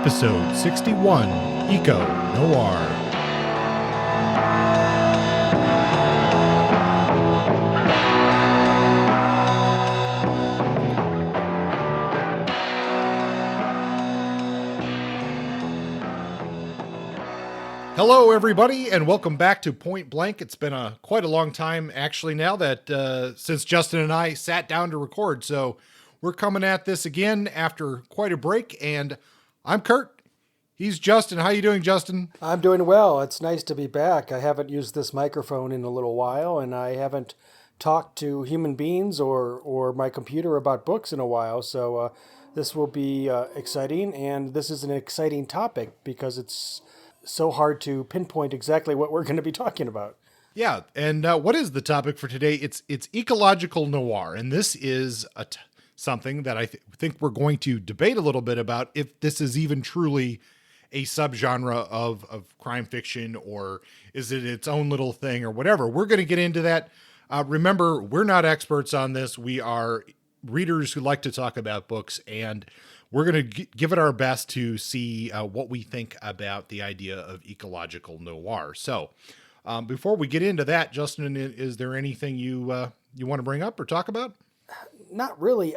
Episode 61, Eco-Noir. Hello, everybody, and welcome back to Point Blank. It's been quite a long time, actually, now that since Justin and I sat down to record. So we're coming at this again after quite a break, and I'm Kurt. He's Justin. How you doing, Justin? I'm doing well. It's nice to be back. I haven't used this microphone in a little while, and I haven't talked to human beings or my computer about books in a while. So this will be exciting, and this is an exciting topic because it's so hard to pinpoint exactly what we're going to be talking about. Yeah, and what is the topic for today? It's ecological noir, and this is something that I think we're going to debate a little bit about if this is even truly a subgenre of crime fiction, or is it its own little thing or whatever. We're going to get into that. Remember, we're not experts on this. We are readers who like to talk about books, and we're going to give it our best to see what we think about the idea of ecological noir. So before we get into that, Justin, is there anything you want to bring up or talk about? Not really.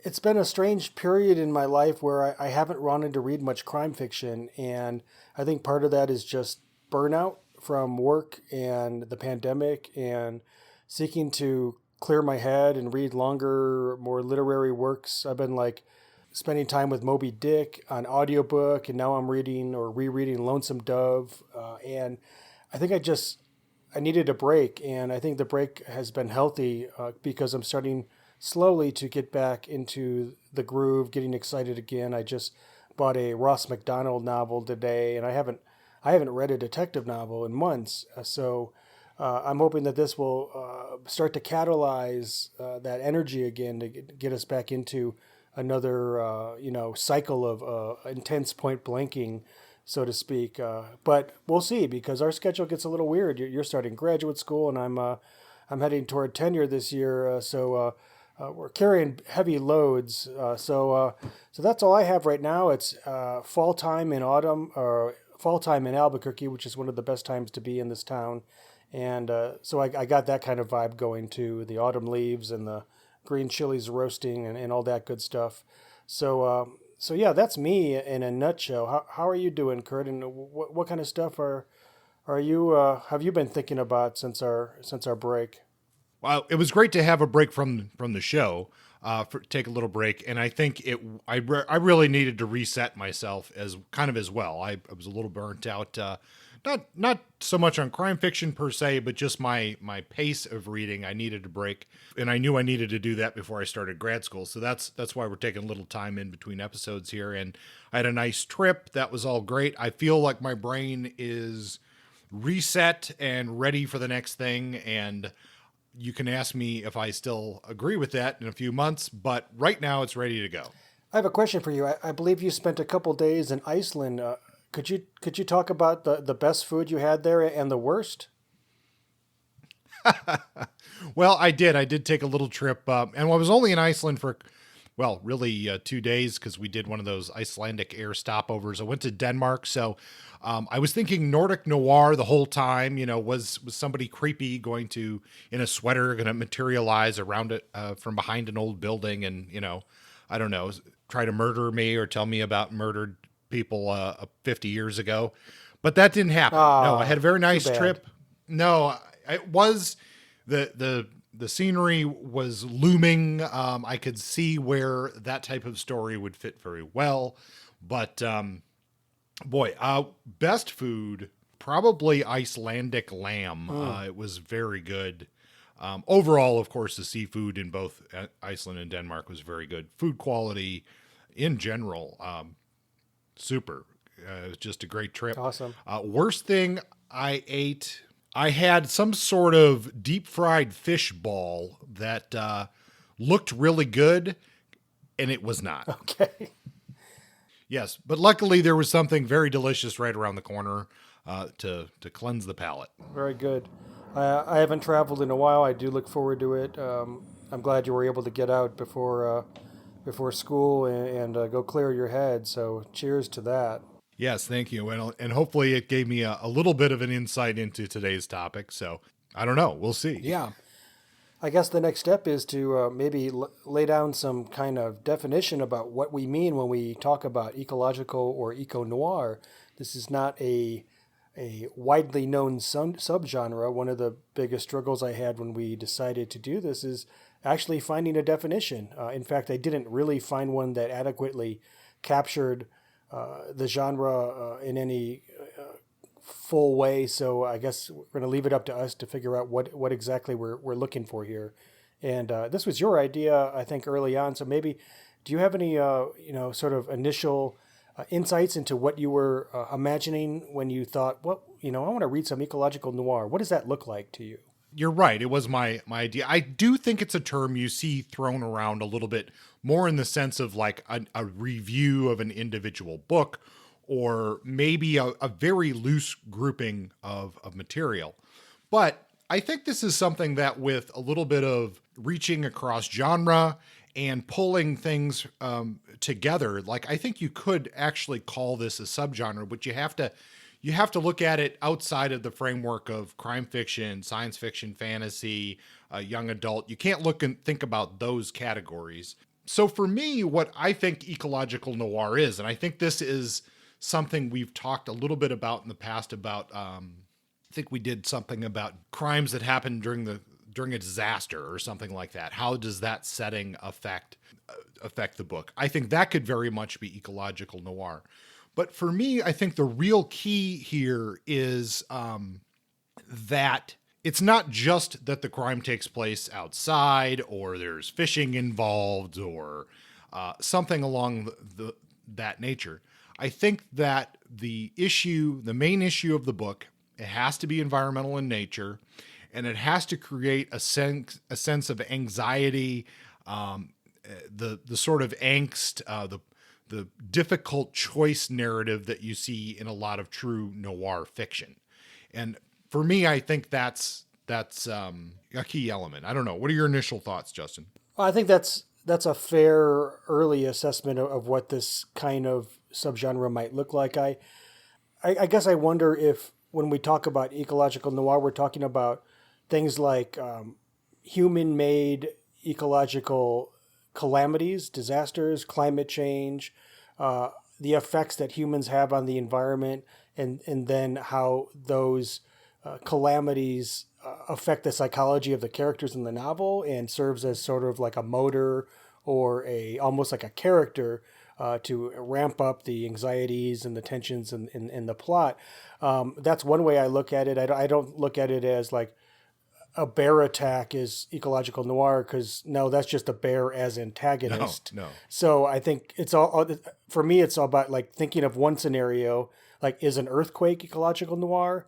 It's been a strange period in my life where I haven't wanted to read much crime fiction, and I think part of that is just burnout from work and the pandemic and seeking to clear my head and read longer, more literary works. I've been like spending time with Moby Dick on audiobook, and now I'm reading or rereading Lonesome Dove, and I think I needed a break, and I think the break has been healthy because I'm starting slowly to get back into the groove, getting excited again. I just bought a Ross MacDonald novel today, and I haven't read a detective novel in months. So I'm hoping that this will start to catalyze that energy again to get us back into another cycle of intense point blanking, so to speak. But we'll see, because our schedule gets a little weird. You're starting graduate school, and I'm heading toward tenure this year. So we're carrying heavy loads. So that's all I have right now. It's fall time in autumn, or fall time in Albuquerque, which is one of the best times to be in this town. And so I got that kind of vibe going too. The autumn leaves and the green chilies roasting and all that good stuff. So yeah, that's me in a nutshell. How are you doing, Kurt? And what kind of stuff are you have you been thinking about since our break? Well, it was great to have a break from the show, take a little break, and I think I really needed to reset myself as well. I was a little burnt out, not so much on crime fiction per se, but just my pace of reading. I needed a break, and I knew I needed to do that before I started grad school. So that's why we're taking a little time in between episodes here. And I had a nice trip. That was all great. I feel like my brain is reset and ready for the next thing, and you can ask me if I still agree with that in a few months, but right now it's ready to go. I have a question for you. I believe you spent a couple days in Iceland. Could you talk about the best food you had there and the worst? Well, I did take a little trip, and I was only in Iceland for, well, really 2 days, because we did one of those Icelandic air stopovers. I went to Denmark, so I was thinking Nordic noir the whole time. Was somebody creepy in a sweater going to materialize around it from behind an old building and, I don't know, try to murder me or tell me about murdered people 50 years ago. But that didn't happen. No, I had a very nice trip. No, it was the scenery was looming. I could see where that type of story would fit very well. But best food, probably Icelandic lamb. It was very good. Overall, of course, the seafood in both Iceland and Denmark was very good. Food quality in general, super. It was just a great trip. Awesome. Worst thing I ate, I had some sort of deep fried fish ball that looked really good, and it was not. Okay. Yes, but luckily there was something very delicious right around the corner to cleanse the palate. Very good. I haven't traveled in a while. I do look forward to it. I'm glad you were able to get out before school and go clear your head. So cheers to that. Yes, thank you. And hopefully it gave me a little bit of an insight into today's topic. So I don't know. We'll see. Yeah. I guess the next step is to maybe lay down some kind of definition about what we mean when we talk about ecological or eco-noir. This is not a widely known subgenre. One of the biggest struggles I had when we decided to do this is actually finding a definition. In fact, I didn't really find one that adequately captured the genre in any full way. So I guess we're going to leave it up to us to figure out what exactly we're looking for here. And this was your idea, I think, early on. So maybe, do you have any, sort of initial insights into what you were imagining when you thought, well, I want to read some ecological noir. What does that look like to you? You're right. It was my idea. I do think it's a term you see thrown around a little bit more in the sense of like a review of an individual book, or maybe a very loose grouping of material. But I think this is something that, with a little bit of reaching across genre and pulling things together, like, I think you could actually call this a subgenre, but you have to look at it outside of the framework of crime fiction, science fiction, fantasy, young adult. You can't look and think about those categories. So for me, what I think ecological noir is, and I think this is something we've talked a little bit about in the past about, I think we did something about crimes that happened during a disaster or something like that. How does that setting affect the book? I think that could very much be ecological noir. But for me, I think the real key here is that it's not just that the crime takes place outside, or there's fishing involved, or something along that nature. I think that the main issue of the book, it has to be environmental in nature, and it has to create a sense of anxiety, the sort of angst, the difficult choice narrative that you see in a lot of true noir fiction. And for me, I think that's a key element. I don't know. What are your initial thoughts, Justin? Well, I think that's a fair early assessment of what this kind of subgenre might look like. I guess I wonder if when we talk about ecological noir, we're talking about things like human-made ecological calamities, disasters, climate change, the effects that humans have on the environment, and then how those calamities affect the psychology of the characters in the novel, and serves as sort of like a motor or almost like a character to ramp up the anxieties and the tensions in the plot. That's one way I look at it. I don't look at it as like a bear attack is ecological noir, because no, that's just a bear as antagonist. No. So I think it's all, for me, it's all about like thinking of one scenario, like, is an earthquake ecological noir?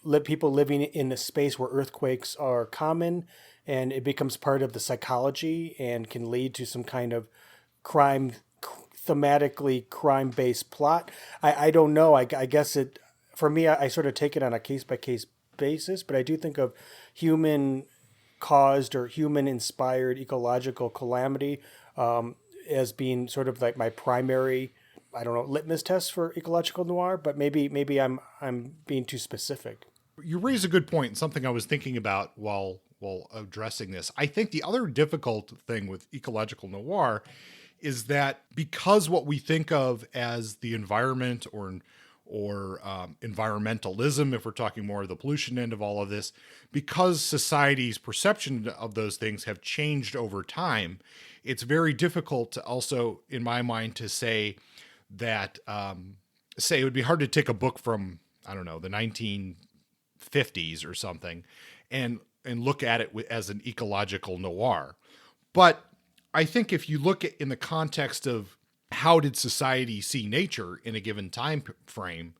Let people living in a space where earthquakes are common, and it becomes part of the psychology and can lead to some kind of crime, thematically crime-based plot. I don't know. I guess for me, I sort of take it on a case-by-case basis, but I do think of human caused or human inspired ecological calamity as being sort of like my primary, I don't know, litmus test for ecological noir, but maybe I'm being too specific. You raise a good point, something I was thinking about while addressing this. I think the other difficult thing with ecological noir is that, because what we think of as the environment, or environmentalism, if we're talking more of the pollution end of all of this, because society's perception of those things have changed over time, it's very difficult to also, in my mind, to say that, say it would be hard to take a book from, I don't know, the 1950s or something and look at it as an ecological noir. But I think if you look at in the context of how did society see nature in a given time frame,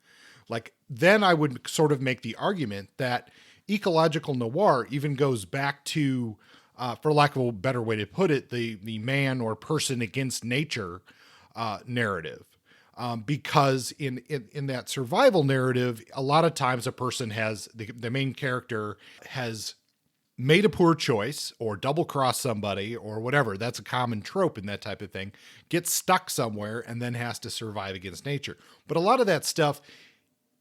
like, then I would sort of make the argument that ecological noir even goes back to, for lack of a better way to put it, the man or person against nature narrative. Because in that survival narrative, a lot of times a person has, the main character has made a poor choice or double crossed somebody or whatever. That's a common trope in that type of thing. Gets stuck somewhere and then has to survive against nature. But a lot of that stuff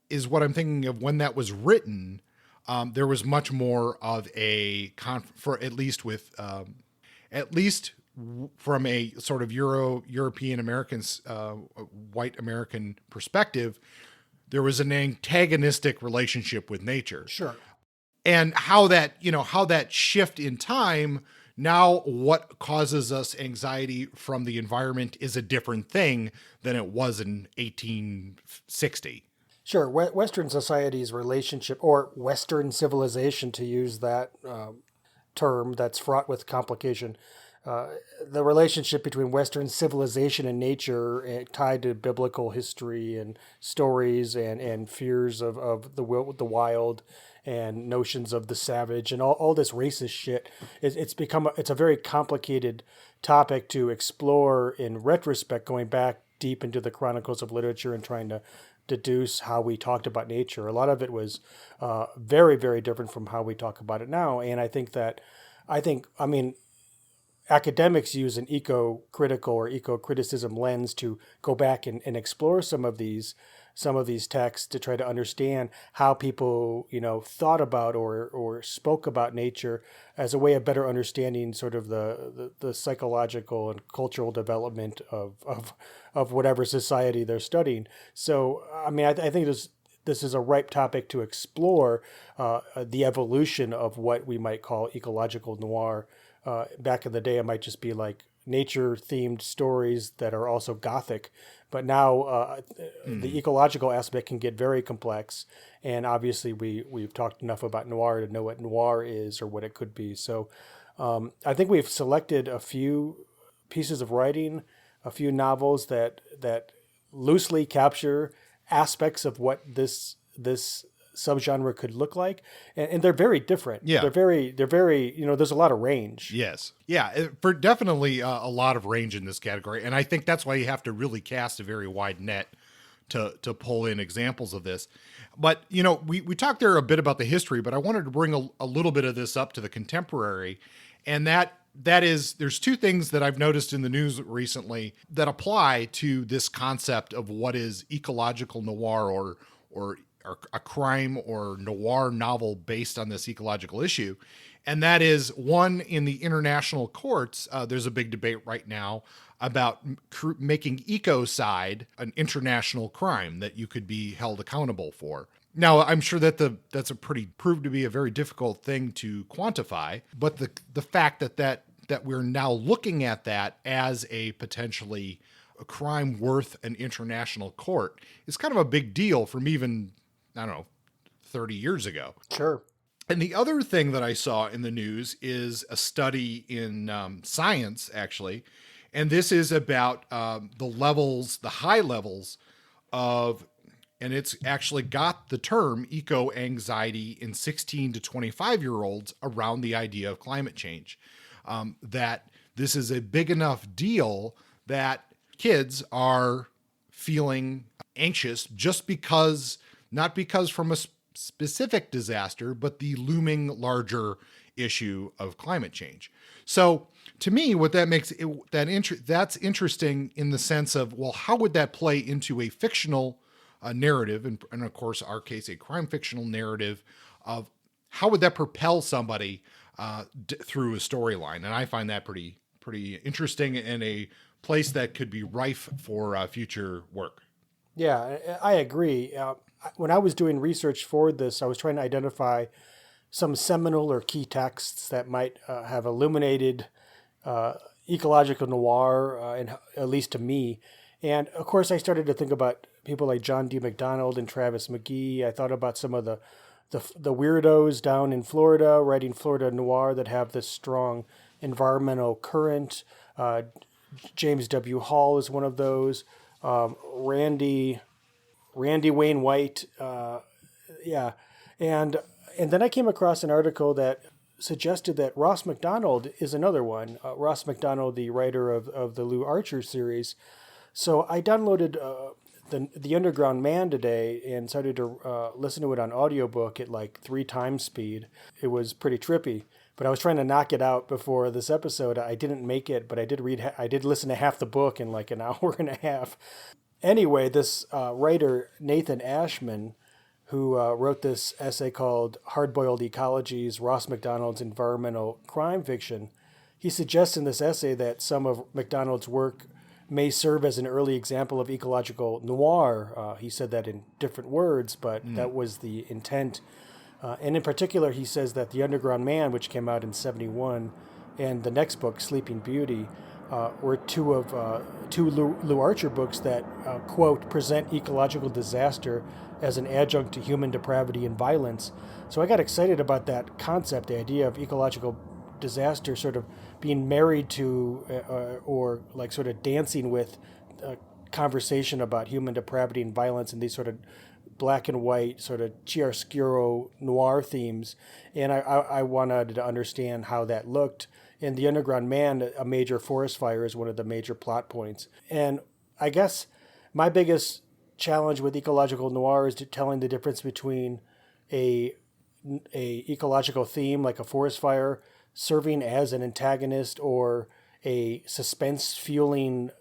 is what I'm thinking of when that was written. There was much more of a for at least with at least from a sort of European Americans, white American perspective, there was an antagonistic relationship with nature. Sure. And how that, how that shift in time, now what causes us anxiety from the environment is a different thing than it was in 1860. Sure. Western society's relationship, or Western civilization, to use that term that's fraught with complication, the relationship between Western civilization and nature, tied to biblical history and stories and fears of the wild and notions of the savage and all this racist shit. It's a very complicated topic to explore in retrospect, going back deep into the chronicles of literature and trying to deduce how we talked about nature. A lot of it was very, very different from how we talk about it now. And I mean, academics use an eco-critical or eco-criticism lens to go back and explore some of these texts to try to understand how people, thought about or spoke about nature as a way of better understanding sort of the psychological and cultural development of whatever society they're studying. So, I mean, I think this is a ripe topic to explore the evolution of what we might call ecological noir. Back in the day, it might just be like nature-themed stories that are also gothic. But now the ecological aspect can get very complex. And obviously, we've talked enough about noir to know what noir is or what it could be. So I think we've selected a few pieces of writing, a few novels that loosely capture aspects of what this subgenre could look like, and they're very different. Yeah, they're very there's a lot of range. Yes, yeah, for definitely a lot of range in this category, and I think that's why you have to really cast a very wide net to pull in examples of this. But we talked there a bit about the history, but I wanted to bring a little bit of this up to the contemporary, and that is, there's two things that I've noticed in the news recently that apply to this concept of what is ecological noir or a crime or noir novel based on this ecological issue. And that is, one, in the international courts, there's a big debate right now about making ecocide an international crime that you could be held accountable for. Now, I'm sure that that's proved to be a very difficult thing to quantify, but the fact that we're now looking at that as a potentially a crime worth an international court is kind of a big deal from even, I don't know, 30 years ago. Sure. And the other thing that I saw in the news is a study in Science, actually. And this is about the high levels of, and it's actually got the term eco-anxiety in 16 to 25-year-olds around the idea of climate change. That this is a big enough deal that kids are feeling anxious just because, not because from a specific disaster, but the looming larger issue of climate change. So to me, what that makes that's interesting in the sense of, well, how would that play into a fictional narrative, and of course, our case, a crime fictional narrative of how would that propel somebody through a storyline? And I find that pretty interesting and a place that could be rife for future work. Yeah, I agree. When I was doing research for this, I was trying to identify some seminal or key texts that might have illuminated ecological noir, and at least to me. And of course, I started to think about people like John D. MacDonald and Travis McGee. I thought about some of the weirdos down in Florida writing Florida noir that have this strong environmental current. James W. Hall is one of those. Randy Wayne White, and then I came across an article that suggested that Ross MacDonald is another one. Ross MacDonald, the writer of the Lou Archer series. So I downloaded the Underground Man today and started to listen to it on audiobook at like 3 times speed. It was pretty trippy. but I was trying to knock it out before this episode. I didn't make it, but I did listen to half the book in like an hour and a half. Anyway, this writer, Nathan Ashman, who wrote this essay called Hard-Boiled Ecologies, Ross MacDonald's Environmental Crime Fiction, he suggests in this essay that some of MacDonald's work may serve as an early example of ecological noir. He said that in different words, but that was the intent. And in particular, he says that The Underground Man, which came out in '71, and the next book, Sleeping Beauty, were two Lou Archer books that, quote, present ecological disaster as an adjunct to human depravity and violence. So I got excited about that concept, the idea of ecological disaster sort of being married to or like sort of dancing with a conversation about human depravity and violence and these sort of black and white sort of chiaroscuro noir themes. And I wanted to understand how that looked. In The Underground Man, a major forest fire is one of the major plot points. And I guess my biggest challenge with ecological noir is telling the difference between a ecological theme like a forest fire serving as an antagonist or a suspense fueling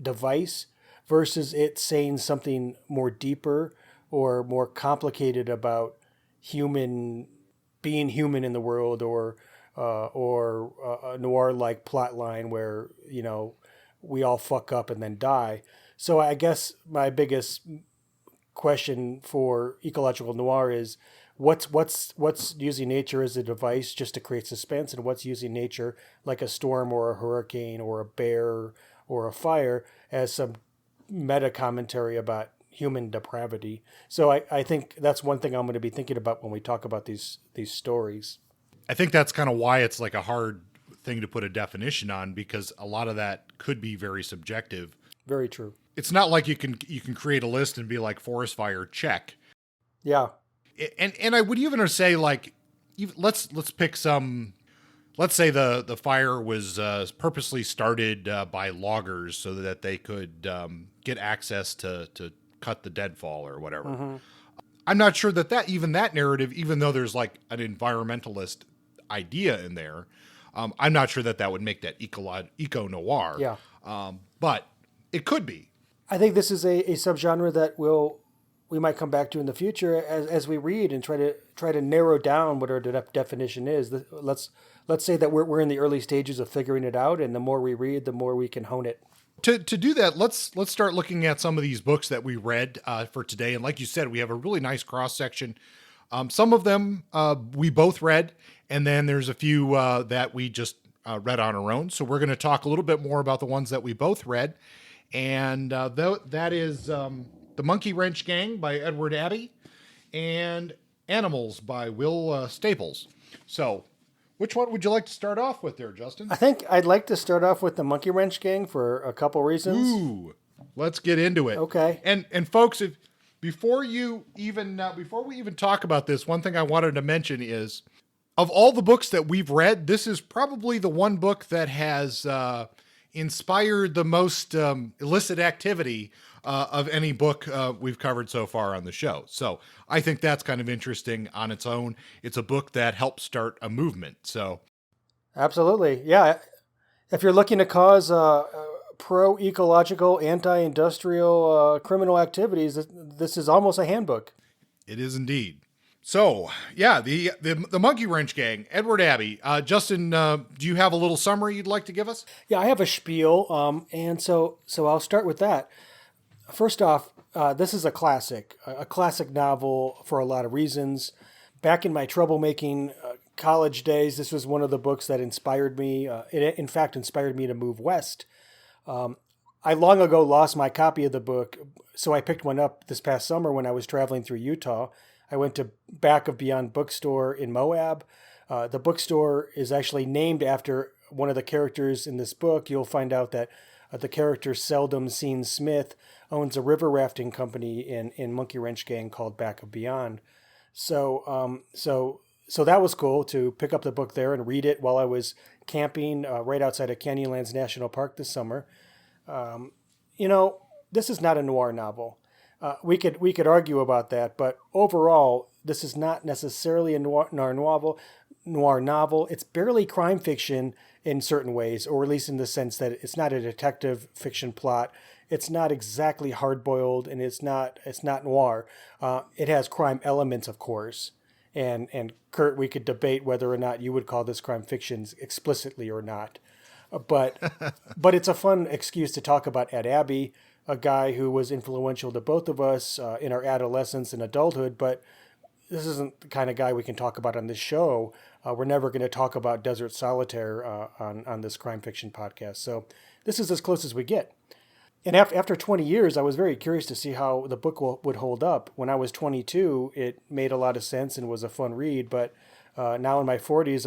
device versus it saying something more deeper or more complicated about being human in the world, or a noir-like plot line where, you know, we all fuck up and then die. So I guess my biggest question for ecological noir is what's using nature as a device just to create suspense, and what's using nature like a storm or a hurricane or a bear or a fire as some meta commentary about human depravity. So I think that's one thing I'm going to be thinking about when we talk about these stories. I think that's kind of why it's like a hard thing to put a definition on, because a lot of that could be very subjective. Very true. It's not like you can create a list and be like forest fire check. Yeah. And I would even say like, let's pick some. Let's say the fire was purposely started by loggers so that they could get access to cut the deadfall or whatever. Mm-hmm. I'm not sure that that narrative, even though there's like an environmentalist idea in there, I'm not sure that would make that eco-noir. Yeah. But it could be. I think this is a subgenre that we might come back to in the future as we read and try to narrow down what our definition is. Let's say that we're in the early stages of figuring it out, and the more we read, the more we can hone it. To do that, let's start looking at some of these books that we read for today. And like you said, we have a really nice cross section. Some of them we both read, and then there's a few that we just read on our own. So we're going to talk a little bit more about the ones that we both read. And that is The Monkey Wrench Gang by Edward Abbey and Animals by Will Staples. So which one would you like to start off with there, Justin? I think I'd like to start off with The Monkey Wrench Gang for a couple reasons. Ooh, let's get into it. Okay. And folks, before we even talk about this, one thing I wanted to mention is, of all the books that we've read, this is probably the one book that has inspired the most illicit activity of any book we've covered so far on the show. So I think that's kind of interesting on its own. It's a book that helped start a movement. So, absolutely, yeah. If you're looking to cause pro-ecological, anti-industrial criminal activities, this is almost a handbook. It is indeed. So, yeah, the Monkey Wrench Gang, Edward Abbey. Justin, do you have a little summary you'd like to give us? Yeah, I have a spiel, and so I'll start with that. First off, this is a classic novel for a lot of reasons. Back in my troublemaking college days, this was one of the books that inspired me. It, in fact, inspired me to move west. I long ago lost my copy of the book, so I picked one up this past summer when I was traveling through Utah. I went to Back of Beyond Bookstore in Moab. The bookstore is actually named after one of the characters in this book. You'll find out that the character Seldom Seen Smith owns a river rafting company in Monkey Wrench Gang called Back of Beyond. So that was cool to pick up the book there and read it while I was camping right outside of Canyonlands National Park this summer. This is not a noir novel. We could argue about that, but overall, this is not necessarily a noir novel. noir novel. It's barely crime fiction in certain ways, or at least in the sense that it's not a detective fiction plot. It's not exactly hard boiled, and it's not noir. It has crime elements, of course. And Kurt, we could debate whether or not you would call this crime fiction explicitly or not. But but it's a fun excuse to talk about Ed Abbey, a guy who was influential to both of us in our adolescence and adulthood. But this isn't the kind of guy we can talk about on this show. We're never going to talk about Desert Solitaire on this crime fiction podcast. So this is as close as we get. And after 20 years, I was very curious to see how the book would hold up. When I was 22, it made a lot of sense and was a fun read. But now in my 40s,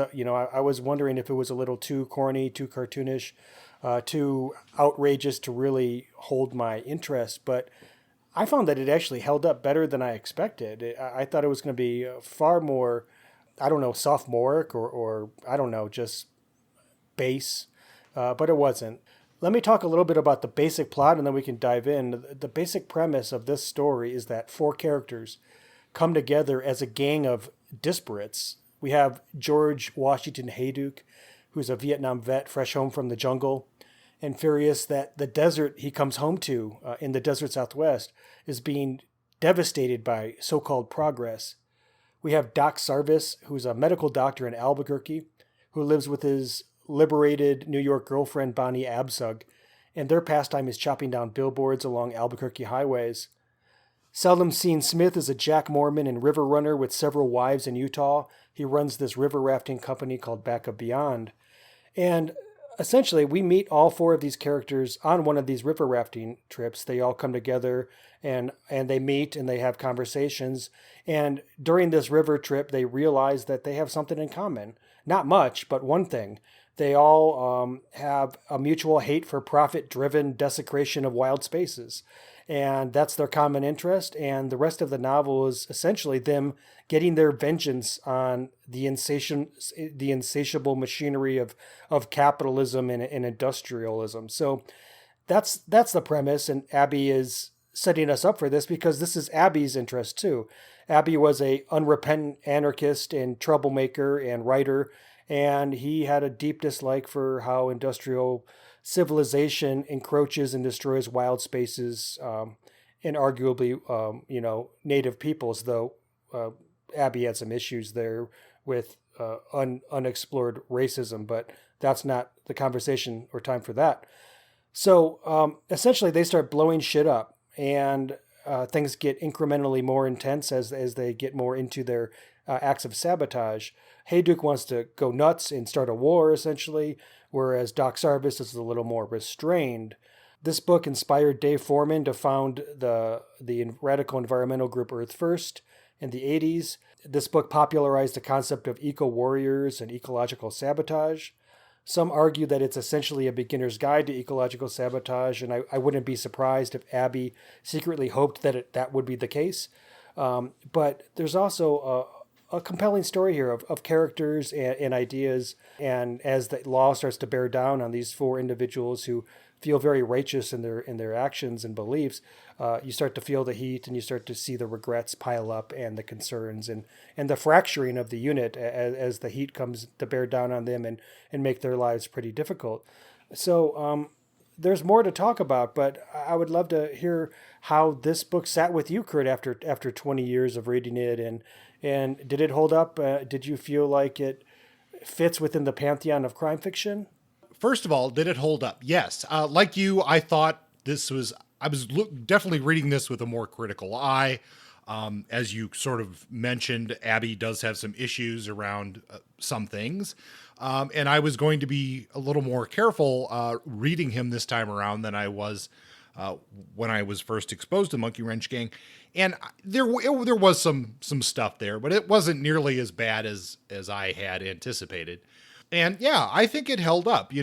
I was wondering if it was a little too corny, too cartoonish, too outrageous to really hold my interest. But I found that it actually held up better than I expected. I thought it was going to be far more, I don't know, sophomoric or I don't know, just base, but it wasn't. Let me talk a little bit about the basic plot and then we can dive in. The basic premise of this story is that four characters come together as a gang of disparates. We have George Washington Hayduke, who's a Vietnam vet fresh home from the jungle, and furious that the desert he comes home to in the desert Southwest is being devastated by so-called progress. We have Doc Sarvis, who's a medical doctor in Albuquerque, who lives with his liberated New York girlfriend Bonnie Absug, and their pastime is chopping down billboards along Albuquerque highways. Seldom Seen Smith is a Jack Mormon and river runner with several wives in Utah. He runs this river rafting company called Back of Beyond. And essentially, we meet all four of these characters on one of these river rafting trips. They all come together and they meet and they have conversations. And during this river trip, they realize that they have something in common. Not much, but one thing. They all have a mutual hate for profit-driven desecration of wild spaces. And that's their common interest. And the rest of the novel is essentially them getting their vengeance on the insatiable machinery of capitalism and industrialism. So that's the premise. And Abby is setting us up for this because this is Abby's interest too. Abby was a unrepentant anarchist and troublemaker and writer, and he had a deep dislike for how industrial civilization encroaches and destroys wild spaces and arguably, native peoples, though Abby had some issues there with unexplored racism, but that's not the conversation or time for that. So essentially, they start blowing shit up, and things get incrementally more intense as they get more into their acts of sabotage. Hayduke wants to go nuts and start a war, essentially, whereas Doc Sarvis is a little more restrained. This book inspired Dave Foreman to found the radical environmental group Earth First in the 80s. This book popularized the concept of eco-warriors and ecological sabotage. Some argue that it's essentially a beginner's guide to ecological sabotage, and I wouldn't be surprised if Abby secretly hoped that that would be the case. But there's also a compelling story here of characters and ideas, and as the law starts to bear down on these four individuals who feel very righteous in their actions and beliefs, you start to feel the heat and you start to see the regrets pile up and the concerns and the fracturing of the unit as the heat comes to bear down on them and make their lives pretty difficult. So there's more to talk about, but I would love to hear how this book sat with you, Kurt, after 20 years of reading it, and did it hold up? Did you feel like it fits within the pantheon of crime fiction? First of all, did it hold up? Yes. Like you, I thought I was definitely reading this with a more critical eye. As you sort of mentioned, Abby does have some issues around some things. And I was going to be a little more careful reading him this time around than I was when I was first exposed to Monkey Wrench Gang. And there was some stuff there, but it wasn't nearly as bad as I had anticipated. And yeah, I think it held up.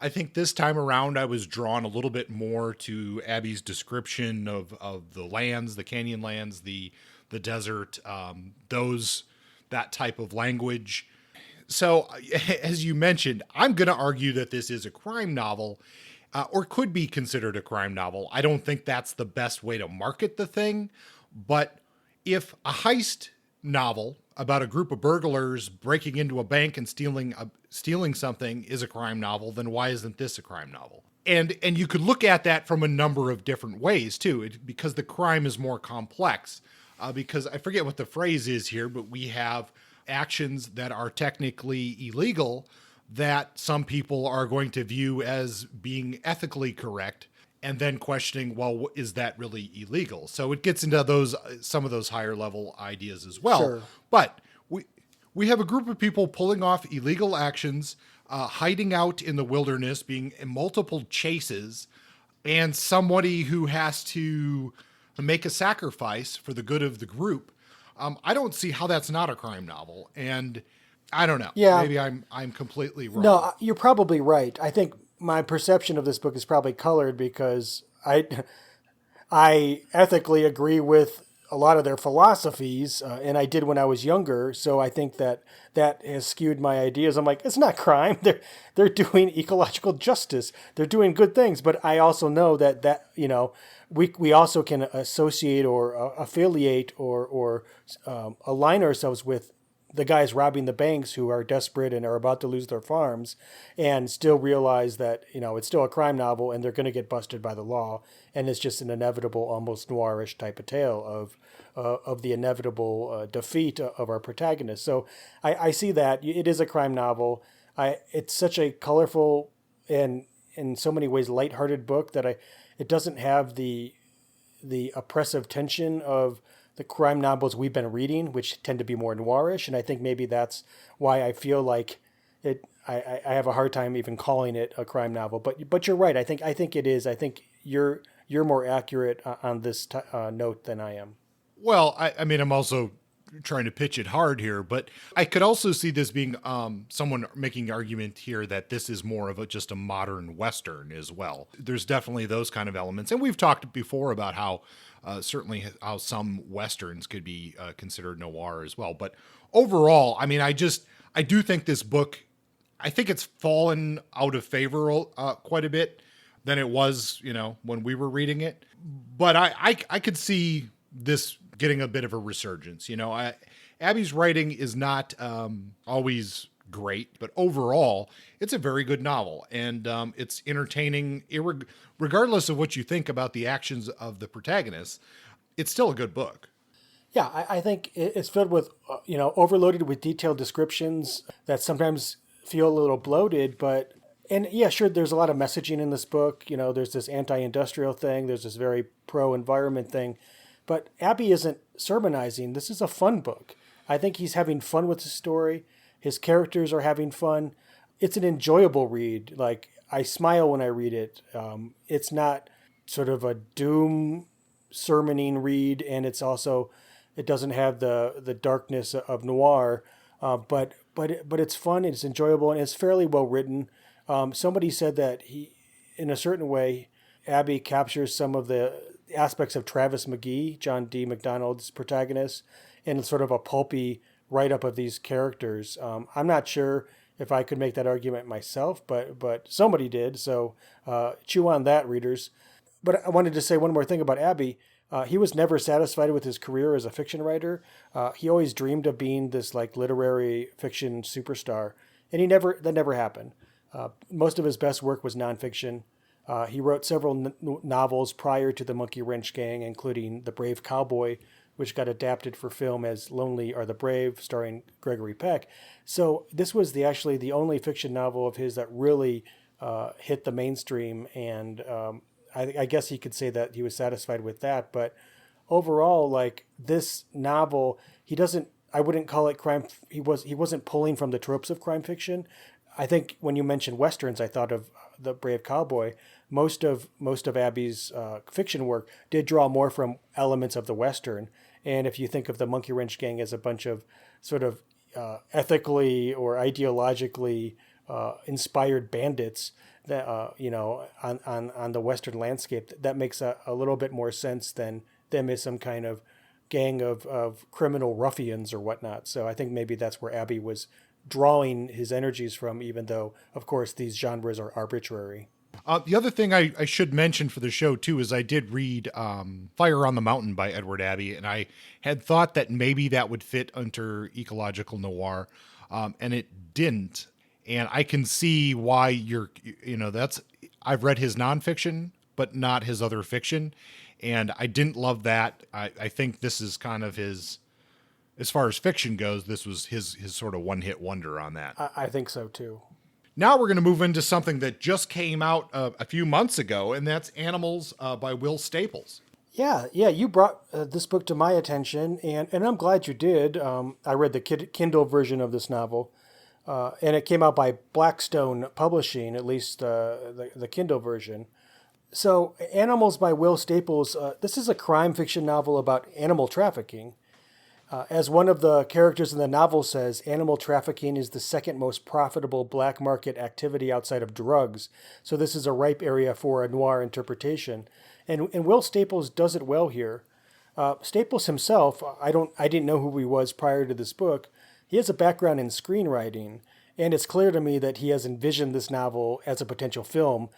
I think this time around I was drawn a little bit more to Abby's description of the lands, the canyon lands, the desert, that type of language. So as you mentioned, I'm going to argue that this is a crime novel, or could be considered a crime novel. I don't think that's the best way to market the thing, but if a heist novel about a group of burglars breaking into a bank and stealing something is a crime novel, then why isn't this a crime novel? And you could look at that from a number of different ways too, because the crime is more complex. Because I forget what the phrase is here, but we have actions that are technically illegal that some people are going to view as being ethically correct, and then questioning, well, is that really illegal? So it gets into those some of those higher level ideas as well. Sure. But we have a group of people pulling off illegal actions, hiding out in the wilderness, being in multiple chases, and somebody who has to make a sacrifice for the good of the group. I don't see how that's not a crime novel, and I don't know. Yeah. Maybe I'm completely wrong. No, you're probably right. I think my perception of this book is probably colored because I ethically agree with a lot of their philosophies, and I did when I was younger. So I think that has skewed my ideas. I'm like, it's not crime. They're doing ecological justice. They're doing good things. But I also know that we also can associate or affiliate or align ourselves with the guys robbing the banks who are desperate and are about to lose their farms, and still realize that it's still a crime novel and they're going to get busted by the law, and it's just an inevitable, almost noirish type of tale of the inevitable defeat of our protagonist. So I see that it is a crime novel. It's such a colorful and in so many ways lighthearted book that it doesn't have the oppressive tension of the crime novels we've been reading, which tend to be more noirish, and I think maybe that's why I feel like it. I have a hard time even calling it a crime novel. But you're right. I think it is. I think you're more accurate on this note than I am. Well, I mean, I'm also trying to pitch it hard here, but I could also see this being someone making an argument here that this is more of just a modern Western as well. There's definitely those kind of elements. And we've talked before about how certainly how some Westerns could be considered noir as well. But overall, I mean, I do think this book, I think it's fallen out of favor quite a bit than it was, when we were reading it. But I could see this getting a bit of a resurgence. Abby's writing is not always great, but overall, it's a very good novel, and it's entertaining. Regardless of what you think about the actions of the protagonist, it's still a good book. Yeah, I think it's filled with, overloaded with detailed descriptions that sometimes feel a little bloated, and yeah, sure, there's a lot of messaging in this book. There's this anti-industrial thing, there's this very pro-environment thing, but Abby isn't sermonizing. This is a fun book. I think he's having fun with the story. His characters are having fun. It's an enjoyable read. Like, I smile when I read it. It's not sort of a doom sermoning read, and it doesn't have the darkness of noir, but it's fun, it's enjoyable, and it's fairly well written. Somebody said that in a certain way, Abby captures some of the aspects of Travis McGee, John D. MacDonald's protagonist, in sort of a pulpy write-up of these characters. I'm not sure if I could make that argument myself, but somebody did, so chew on that, readers. But I wanted to say one more thing about Abby. He was never satisfied with his career as a fiction writer. He always dreamed of being this literary fiction superstar, and that never happened. Most of his best work was nonfiction. He wrote several novels prior to the Monkey Wrench Gang, including The Brave Cowboy, which got adapted for film as Lonely Are the Brave, starring Gregory Peck. So this was actually the only fiction novel of his that really hit the mainstream, and I guess he could say that he was satisfied with that. But overall, this novel, I wouldn't call it crime. He wasn't pulling from the tropes of crime fiction. I think when you mentioned Westerns, I thought of The Brave Cowboy. Most of Abby's fiction work did draw more from elements of the Western. And if you think of the Monkey Wrench Gang as a bunch of sort of ethically or ideologically inspired bandits that on the Western landscape, that makes a little bit more sense than them as some kind of gang of criminal ruffians or whatnot. So I think maybe that's where Abby was drawing his energies from, even though, of course, these genres are arbitrary. The other thing I should mention for the show too is I did read Fire on the Mountain by Edward Abbey, and I had thought that maybe that would fit under ecological noir, and it didn't. And I can see why that's I've read his nonfiction, but not his other fiction, and I didn't love that. I think this is kind of his, as far as fiction goes, this was his sort of one hit wonder on that. I think so too. Now we're going to move into something that just came out a few months ago, and that's Animals by Will Staples. Yeah, you brought this book to my attention, and I'm glad you did. I read the Kindle version of this novel, and it came out by Blackstone Publishing, at least the Kindle version. So, Animals by Will Staples, this is a crime fiction novel about animal trafficking. As one of the characters in the novel says, animal trafficking is the second most profitable black market activity outside of drugs. So this is a ripe area for a noir interpretation. And Will Staples does it well here. Staples himself, I didn't know who he was prior to this book. He has a background in screenwriting, and it's clear to me that he has envisioned this novel as a potential film.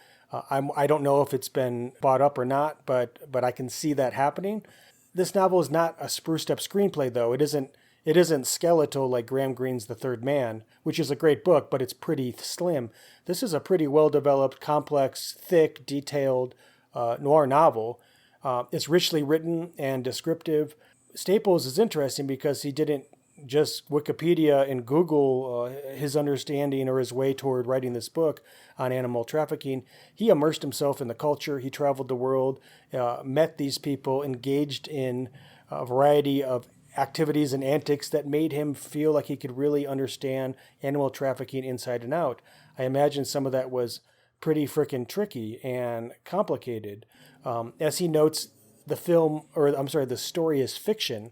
I don't know if it's been bought up or not, but I can see that happening. This novel is not a spruced up screenplay, though. It isn't skeletal like Graham Greene's The Third Man, which is a great book, but it's pretty slim. This is a pretty well-developed, complex, thick, detailed noir novel. It's richly written and descriptive. Staples is interesting because he didn't just Wikipedia and Google his understanding or his way toward writing this book on animal trafficking. He immersed himself in the culture. He traveled the world, met these people, engaged in a variety of activities and antics that made him feel like he could really understand animal trafficking inside and out. I imagine some of that was pretty frickin' tricky and complicated. As he notes, the story is fiction,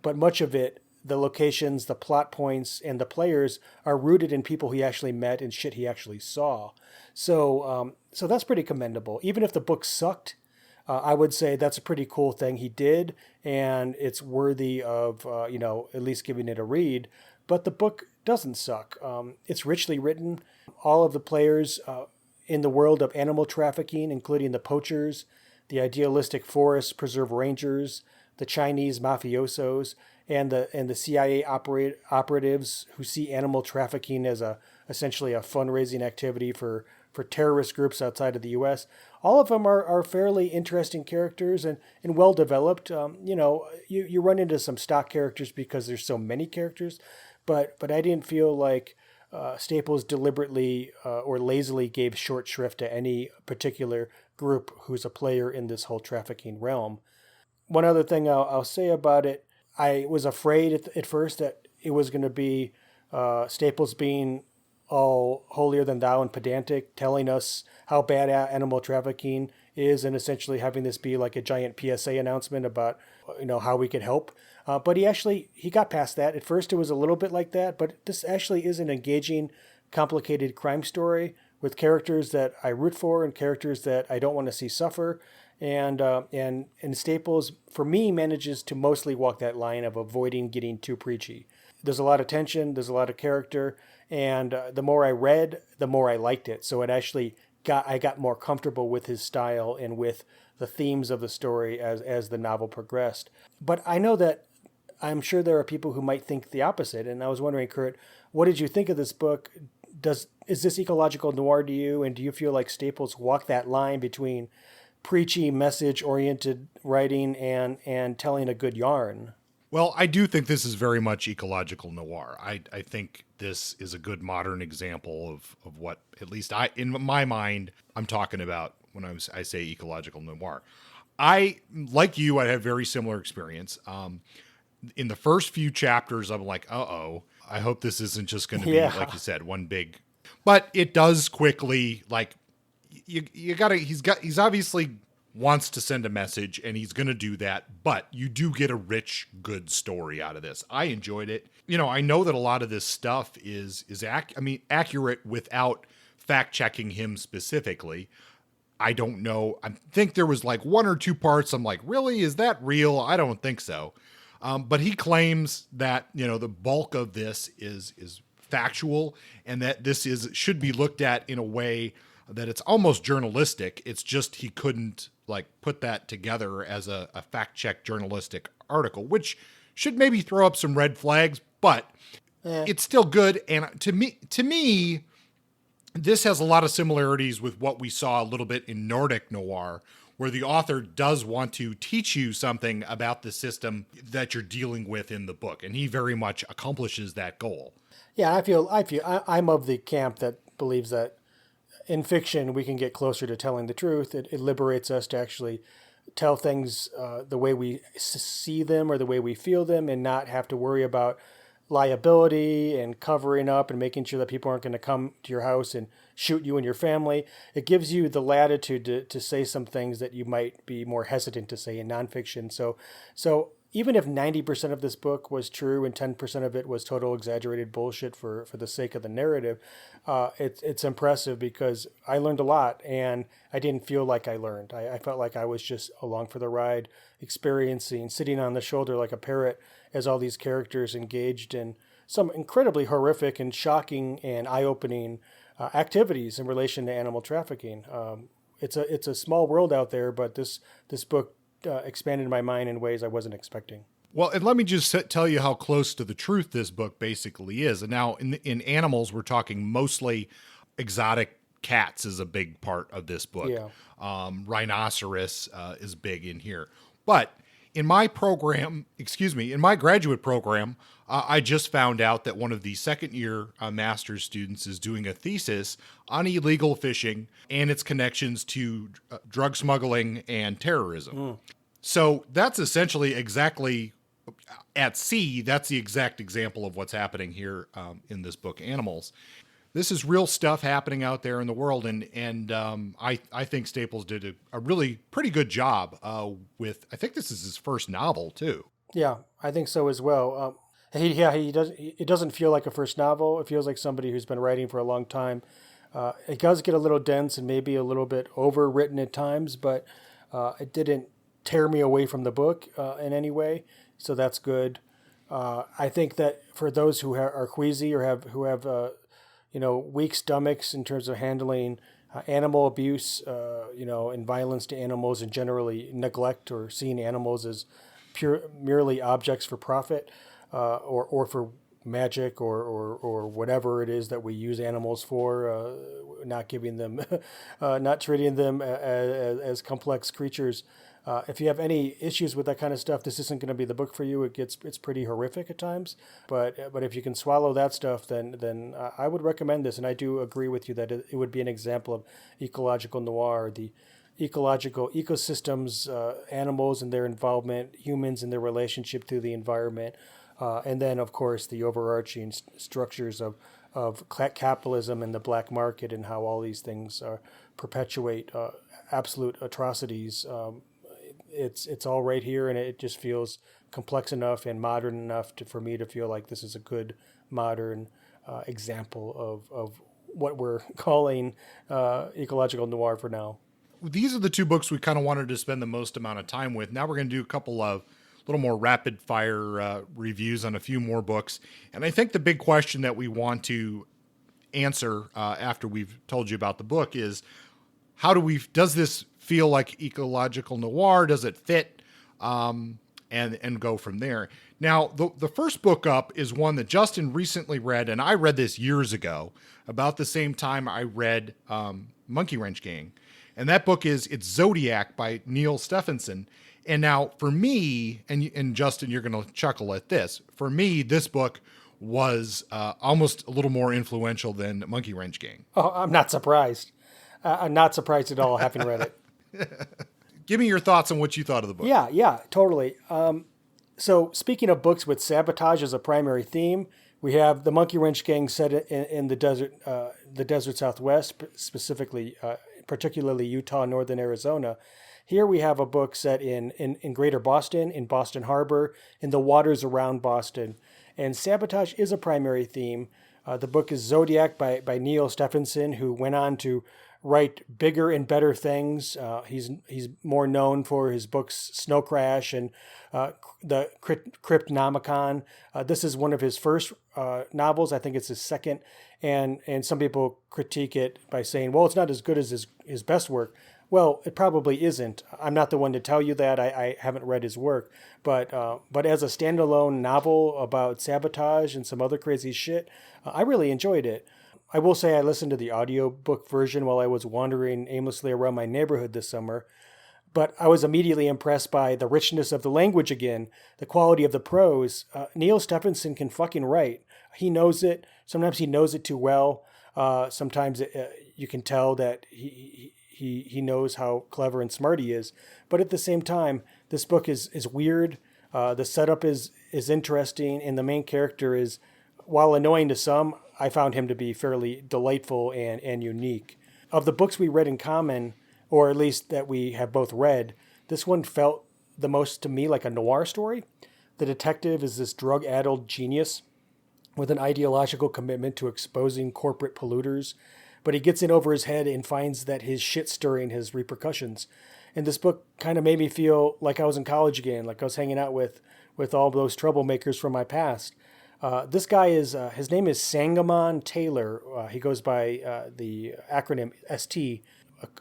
but much of it, the locations, the plot points, and the players are rooted in people he actually met and shit he actually saw. So that's pretty commendable. Even if the book sucked, I would say that's a pretty cool thing he did, and it's worthy of at least giving it a read. But the book doesn't suck. It's richly written. All of the players in the world of animal trafficking, including the poachers, the idealistic forest preserve rangers, the Chinese mafiosos, and the CIA operatives who see animal trafficking as essentially a fundraising activity for terrorist groups outside of the U.S. All of them are fairly interesting characters and well developed. You run into some stock characters because there's so many characters, but I didn't feel like Staples deliberately or lazily gave short shrift to any particular group who's a player in this whole trafficking realm. One other thing I'll say about it, I was afraid at first that it was going to be Staples being all holier than thou and pedantic, telling us how bad animal trafficking is, and essentially having this be like a giant PSA announcement about how we could help. But he got past that. At first, it was a little bit like that, but this actually is an engaging, complicated crime story with characters that I root for and characters that I don't want to see suffer. And Staples, for me, manages to mostly walk that line of avoiding getting too preachy. There's a lot of tension, there's a lot of character, and the more I read, the more I liked it. So I got more comfortable with his style and with the themes of the story as the novel progressed. But I know that I'm sure there are people who might think the opposite, and I was wondering, Kurt, what did you think of this book? Is this ecological noir to you, and do you feel like Staples walked that line between preachy, message-oriented writing and telling a good yarn? Well, I do think this is very much ecological noir. I think this is a good modern example of what, at least in my mind, I'm talking about when I say ecological noir. Like you, I have very similar experience. In the first few chapters, I'm like, uh-oh, I hope this isn't just going to be, like you said, one big... But it does quickly, like, you gotta, he's obviously wants to send a message, and he's going to do that, but you do get a rich, good story out of this. I enjoyed it. I know that a lot of this stuff is accurate without fact-checking him specifically. I don't know. I think there was like one or two parts I'm like, really? Is that real? I don't think so. But he claims that, the bulk of this is factual, and that this should be looked at in a way that it's almost journalistic. It's just he couldn't like put that together as a fact check journalistic article, which should maybe throw up some red flags, but it's still good. And to me, this has a lot of similarities with what we saw a little bit in Nordic noir, where the author does want to teach you something about the system that you're dealing with in the book. And he very much accomplishes that goal. Yeah, I'm of the camp that believes that in fiction we can get closer to telling the truth. It liberates us to actually tell things the way we see them or the way we feel them, and not have to worry about liability and covering up and making sure that people aren't going to come to your house and shoot you and your family. It gives you the latitude to say some things that you might be more hesitant to say in nonfiction. So even if 90% of this book was true and 10% of it was total exaggerated bullshit for the sake of the narrative, it's impressive because I learned a lot and I didn't feel like I learned. I felt like I was just along for the ride, experiencing, sitting on the shoulder like a parrot as all these characters engaged in some incredibly horrific and shocking and eye-opening activities in relation to animal trafficking. It's a small world out there, but this book expanded my mind in ways I wasn't expecting. Well, and let me just tell you how close to the truth this book basically is. And now in animals, we're talking mostly exotic cats is a big part of this book. Yeah. Rhinoceros is big in here. But in my graduate program, I just found out that one of the second year master's students is doing a thesis on illegal fishing and its connections to drug smuggling and terrorism. So that's essentially exactly at sea. That's the exact example of what's happening here in this book, Animals. This is real stuff happening out there in the world, and I think Staples did a really pretty good job with. I think this is his first novel too. Yeah, I think so as well. He does. It doesn't feel like a first novel. It feels like somebody who's been writing for a long time. It does get a little dense and maybe a little bit overwritten at times, but it didn't tear me away from the book in any way. So that's good. I think that for those who are queasy or who have weak stomachs in terms of handling animal abuse, and violence to animals, and generally neglect or seeing animals as merely objects for profit, or for magic or whatever it is that we use animals for, not giving them, not treating them as complex creatures. If you have any issues with that kind of stuff, this isn't going to be the book for you. It's pretty horrific at times, but if you can swallow that stuff, then I would recommend this. And I do agree with you that it would be an example of ecological noir, the ecological ecosystems, animals and their involvement, humans and their relationship to the environment, and then of course the overarching structures of capitalism and the black market and how all these things perpetuate absolute atrocities. It's all right here, and it just feels complex enough and modern enough for me to feel like this is a good modern example of what we're calling ecological noir for now. These are the two books we kind of wanted to spend the most amount of time with. Now we're going to do a couple of little more rapid fire reviews on a few more books. And I think the big question that we want to answer after we've told you about the book is, does this feel like ecological noir? Does it fit? And go from there. Now, the first book up is one that Justin recently read, and I read this years ago, about the same time I read Monkey Wrench Gang. And that book it's Zodiac by Neal Stephenson. And now for me, and Justin, you're going to chuckle at this. For me, this book was almost a little more influential than Monkey Wrench Gang. Oh, I'm not surprised. I'm not surprised at all, having read it. Give me your thoughts on what you thought of the book. Yeah, totally. So speaking of books with sabotage as a primary theme, we have the Monkey Wrench Gang set in the desert Southwest, specifically, particularly Utah, northern Arizona. Here we have a book set in greater Boston, in Boston Harbor, in the waters around Boston. And sabotage is a primary theme. The book is Zodiac by Neal Stephenson, who went on to write bigger and better things. He's more known for his books Snow Crash and the Cryptonomicon. This is one of his first novels. I think it's his second, and some people critique it by saying, well, it's not as good as his best work. Well, it probably isn't. I'm not the one to tell you that. I haven't read his work, but as a standalone novel about sabotage and some other crazy shit, I really enjoyed it. I will say I listened to the audiobook version while I was wandering aimlessly around my neighborhood this summer, but I was immediately impressed by the richness of the language again, the quality of the prose. Neal Stephenson can fucking write. He knows it. Sometimes he knows it too well. Sometimes you can tell that he knows how clever and smart he is. But at the same time, this book is weird. The setup is interesting, and the main character is, while annoying to some, I found him to be fairly delightful and unique. Of the books we read in common, or at least that we have both read, this one felt the most to me like a noir story. The detective is this drug-addled genius with an ideological commitment to exposing corporate polluters, but he gets in over his head and finds that his shit stirring has repercussions. And this book kind of made me feel like I was in college again, like I was hanging out with all those troublemakers from my past. This guy is, his name is Sangamon Taylor. He goes by the acronym ST.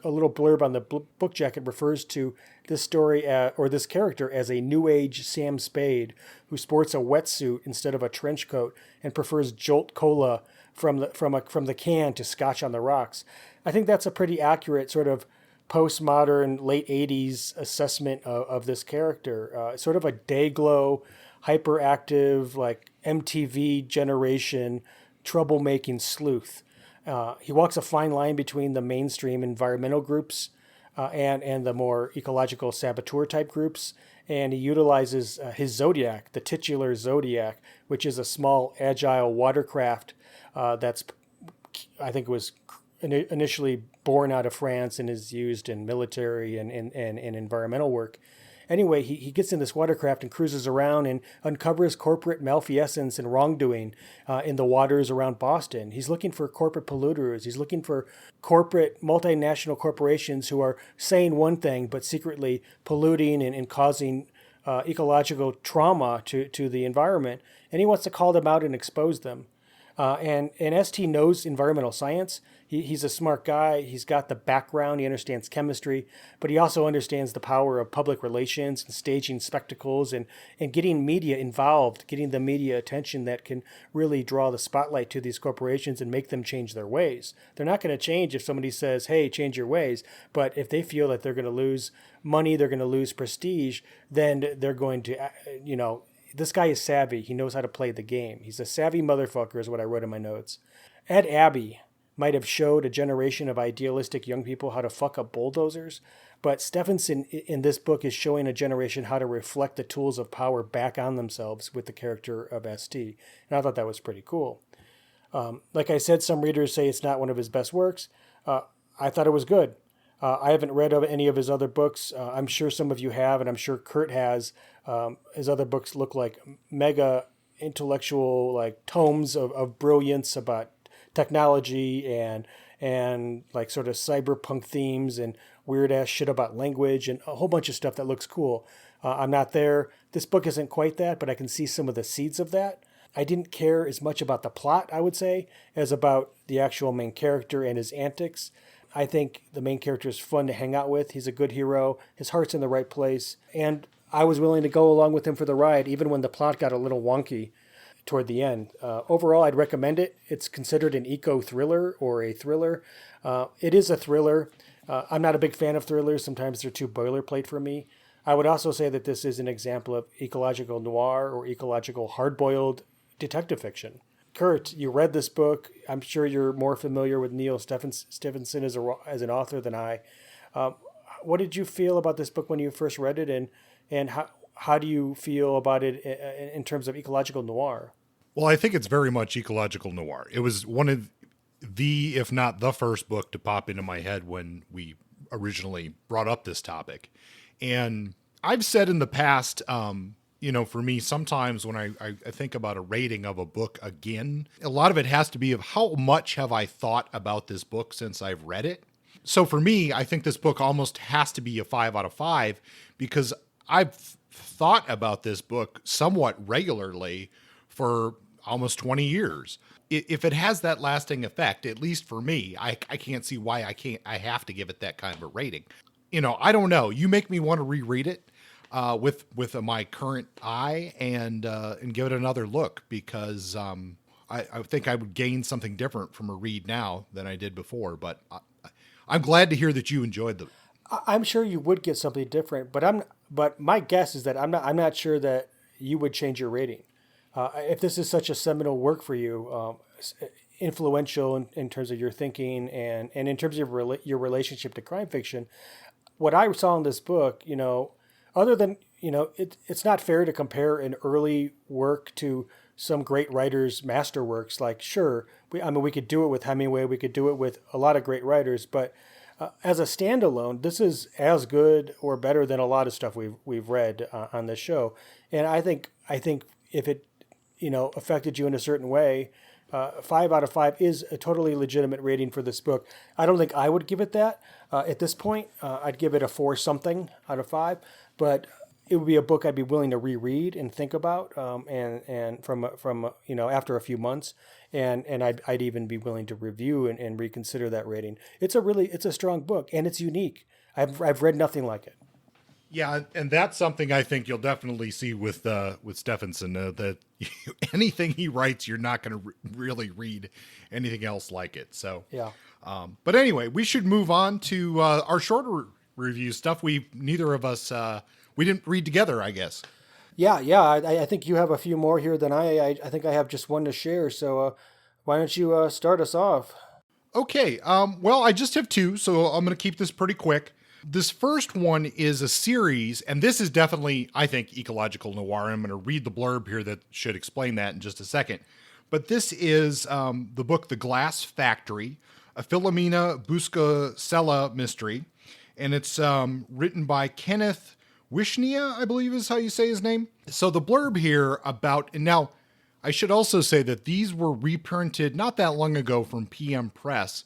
A little blurb on the book jacket refers to this story or this character as a new age Sam Spade who sports a wetsuit instead of a trench coat and prefers Jolt Cola from the can to Scotch on the rocks. I think that's a pretty accurate sort of postmodern late 80s assessment of this character. Sort of a day-glow, hyperactive, like MTV generation troublemaking sleuth. He walks a fine line between the mainstream environmental groups and the more ecological saboteur type groups. And he utilizes his Zodiac, the titular Zodiac, which is a small, agile watercraft that's, I think, was initially born out of France and is used in military and environmental work. Anyway, he gets in this watercraft and cruises around and uncovers corporate malfeasance and wrongdoing in the waters around Boston. He's looking for corporate polluters. He's looking for corporate multinational corporations who are saying one thing but secretly polluting and causing ecological trauma to the environment. And he wants to call them out and expose them. And ST knows environmental science. He's a smart guy. He's got the background. He understands chemistry, but he also understands the power of public relations and staging spectacles and getting media involved, getting the media attention that can really draw the spotlight to these corporations and make them change their ways. They're not going to change if somebody says, hey, change your ways. But if they feel that they're going to lose money, they're going to lose prestige, then they're going to, this guy is savvy. He knows how to play the game. He's a savvy motherfucker is what I wrote in my notes. Ed Abbey might have showed a generation of idealistic young people how to fuck up bulldozers, but Stephenson in this book is showing a generation how to reflect the tools of power back on themselves with the character of ST. And I thought that was pretty cool. Like I said, some readers say it's not one of his best works. I thought it was good. I haven't read any of his other books. I'm sure some of you have, and I'm sure Kurt has. His other books look like mega intellectual, like tomes of brilliance about technology and like sort of cyberpunk themes and weird ass shit about language and a whole bunch of stuff that looks cool. I'm not there. This book isn't quite that, but I can see some of the seeds of that. I didn't care as much about the plot, I would say, as about the actual main character and his antics. I think the main character is fun to hang out with. He's a good hero. His heart's in the right place. And I was willing to go along with him for the ride, even when the plot got a little wonky toward the end. Overall, I'd recommend it. It's considered an eco-thriller or a thriller. It is a thriller. I'm not a big fan of thrillers. Sometimes they're too boilerplate for me. I would also say that this is an example of ecological noir or ecological hard-boiled detective fiction. Kurt, you read this book. I'm sure you're more familiar with Neal Stephenson as an author than I. What did you feel about this book when you first read it, and how do you feel about it in terms of ecological noir? Well, I think it's very much ecological noir. It was one of the, if not the first book to pop into my head when we originally brought up this topic. And I've said in the past, for me, sometimes when I think about a rating of a book again, a lot of it has to be of how much have I thought about this book since I've read it. So for me, I think this book almost has to be a 5 out of 5 because I've thought about this book somewhat regularly for almost 20 years. If it has that lasting effect, at least for me, I can't see why I have to give it that kind of a rating. I don't know. You make me want to reread it with my current eye and give it another look because I think I would gain something different from a read now than I did before. But I'm glad to hear that you enjoyed them. I'm sure you would get something different, but my guess is that I'm not sure that you would change your rating. If this is such a seminal work for you, influential in terms of your thinking and in terms of your relationship to crime fiction, what I saw in this book, other than, it's not fair to compare an early work to some great writers' masterworks. Like, sure, we could do it with Hemingway, we could do it with a lot of great writers, but as a standalone, this is as good or better than a lot of stuff we've read on this show. And I think if it affected you in a certain way, 5 out of 5 is a totally legitimate rating for this book. I don't think I would give it that at this point. I'd give it a 4 something out of 5, but it would be a book I'd be willing to reread and think about, and from after a few months, and I'd even be willing to review and reconsider that rating. It's a strong book and it's unique. I've read nothing like it. Yeah, and that's something I think you'll definitely see with Stephenson. That anything he writes, you're not going to really read anything else like it. So Yeah. But anyway, we should move on to our shorter review stuff. Neither of us we didn't read together, I guess. Yeah. I think you have a few more here than I think I have just one to share. So why don't you start us off? Okay. Well, I just have 2, so I'm going to keep this pretty quick. This first one is a series, and this is definitely, I think, ecological noir. I'm going to read the blurb here that should explain that in just a second. But this is the book The Glass Factory, a Philomena Buscocella mystery. And it's written by Kenneth Wishnia, I believe is how you say his name. So the blurb here and now I should also say that these were reprinted not that long ago from PM Press,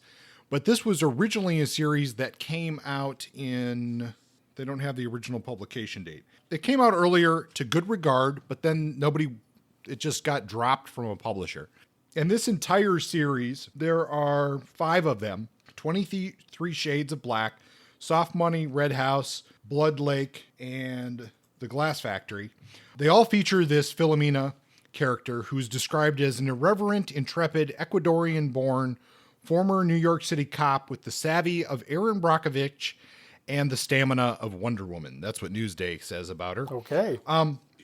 but this was originally a series that came out they don't have the original publication date. It came out earlier to good regard, but then it just got dropped from a publisher. And this entire series, there are 5 of them, 23 Shades of Black, Soft Money, Red House, Blood Lake, and The Glass Factory. They all feature this Philomena character who's described as an irreverent, intrepid, Ecuadorian-born former New York City cop with the savvy of Aaron Brockovich and the stamina of Wonder Woman. That's what Newsday says about her. Okay.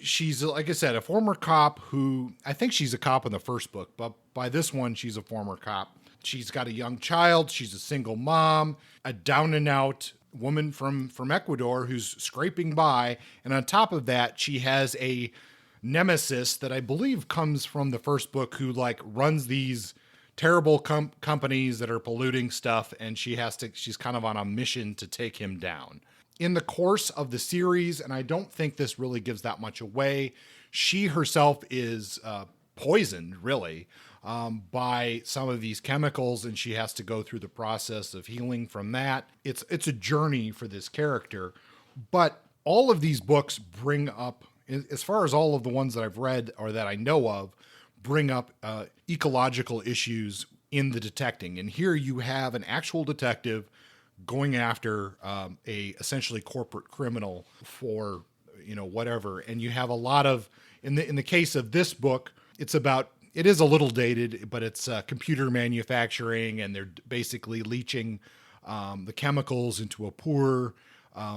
She's, like I said, a former cop who, I think she's a cop in the first book, but by this one, she's a former cop. She's got a young child. She's a single mom, a down and out woman from Ecuador who's scraping by. And on top of that, she has a nemesis that I believe comes from the first book who runs these terrible companies that are polluting stuff, and she's kind of on a mission to take him down. In the course of the series, and I don't think this really gives that much away, she herself is poisoned, really, by some of these chemicals, and she has to go through the process of healing from that. It's a journey for this character, but all of these books bring up, as far as all of the ones that I've read or that I know of, bring up ecological issues in the detecting. And here you have an actual detective going after a essentially corporate criminal for whatever. And you have a lot of in the case of this book, it is a little dated, but it's computer manufacturing, and they're basically leaching the chemicals into a poor,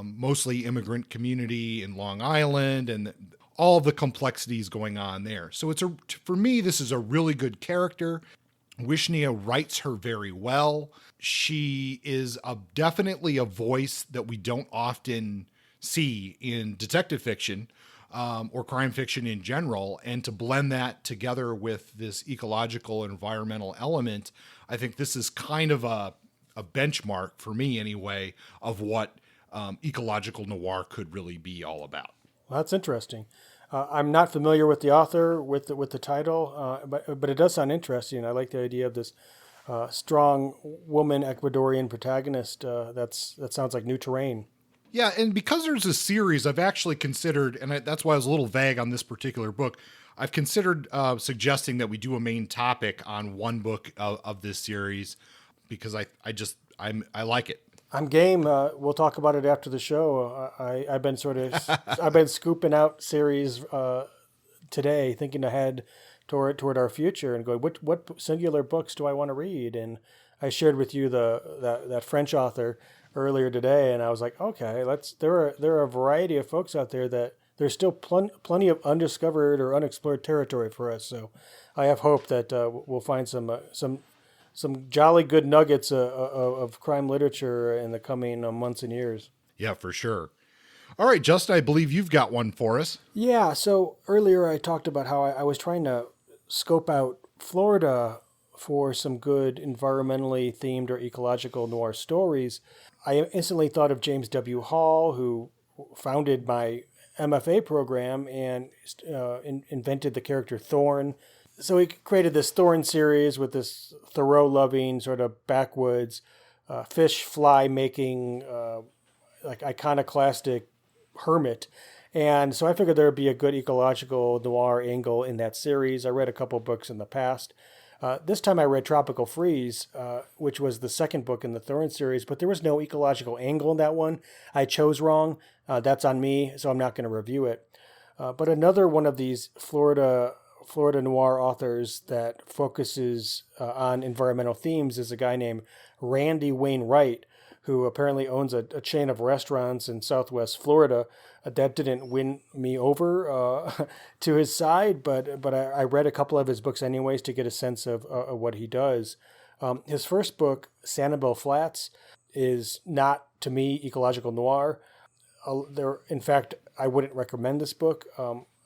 mostly immigrant community in Long Island, and all the complexities going on there. So for me, this is a really good character. Wishnia writes her very well. She is definitely a voice that we don't often see in detective fiction or crime fiction in general. And to blend that together with this ecological and environmental element, I think this is kind of a benchmark for me anyway of what ecological noir could really be all about. Well, that's interesting. I'm not familiar with the author, with the title, but it does sound interesting. I like the idea of this strong woman Ecuadorian protagonist. That sounds like new terrain. Yeah, and because there's a series, I've actually considered, and that's why I was a little vague on this particular book. I've considered suggesting that we do a main topic on one book of this series because I like it. I'm game. We'll talk about it after the show. I've been scooping out series today, thinking ahead toward our future and going, what singular books do I want to read? And I shared with you that French author earlier today, and I was like, okay, there are a variety of folks out there that there's still plenty of undiscovered or unexplored territory for us. So I have hope that we'll find some jolly good nuggets of crime literature in the coming months and years. Yeah, for sure. All right, Justin, I believe you've got one for us. Yeah, so earlier I talked about how I was trying to scope out Florida for some good environmentally themed or ecological noir stories. I instantly thought of James W. Hall, who founded my MFA program and invented the character Thorn. So he created this Thorn series with this Thoreau-loving sort of backwoods fish fly making like iconoclastic hermit. And so I figured there would be a good ecological noir angle in that series. I read a couple books in the past. This time I read Tropical Freeze, which was the second book in the Thorn series, but there was no ecological angle in that one. I chose wrong. That's on me, so I'm not going to review it. But another one of these Florida noir authors that focuses on environmental themes is a guy named Randy Wainwright, who apparently owns a chain of restaurants in Southwest Florida. That didn't win me over to his side, but I read a couple of his books anyways to get a sense of what he does. His first book, Sanibel Flats, is not, to me, ecological noir. In fact, I wouldn't recommend this book.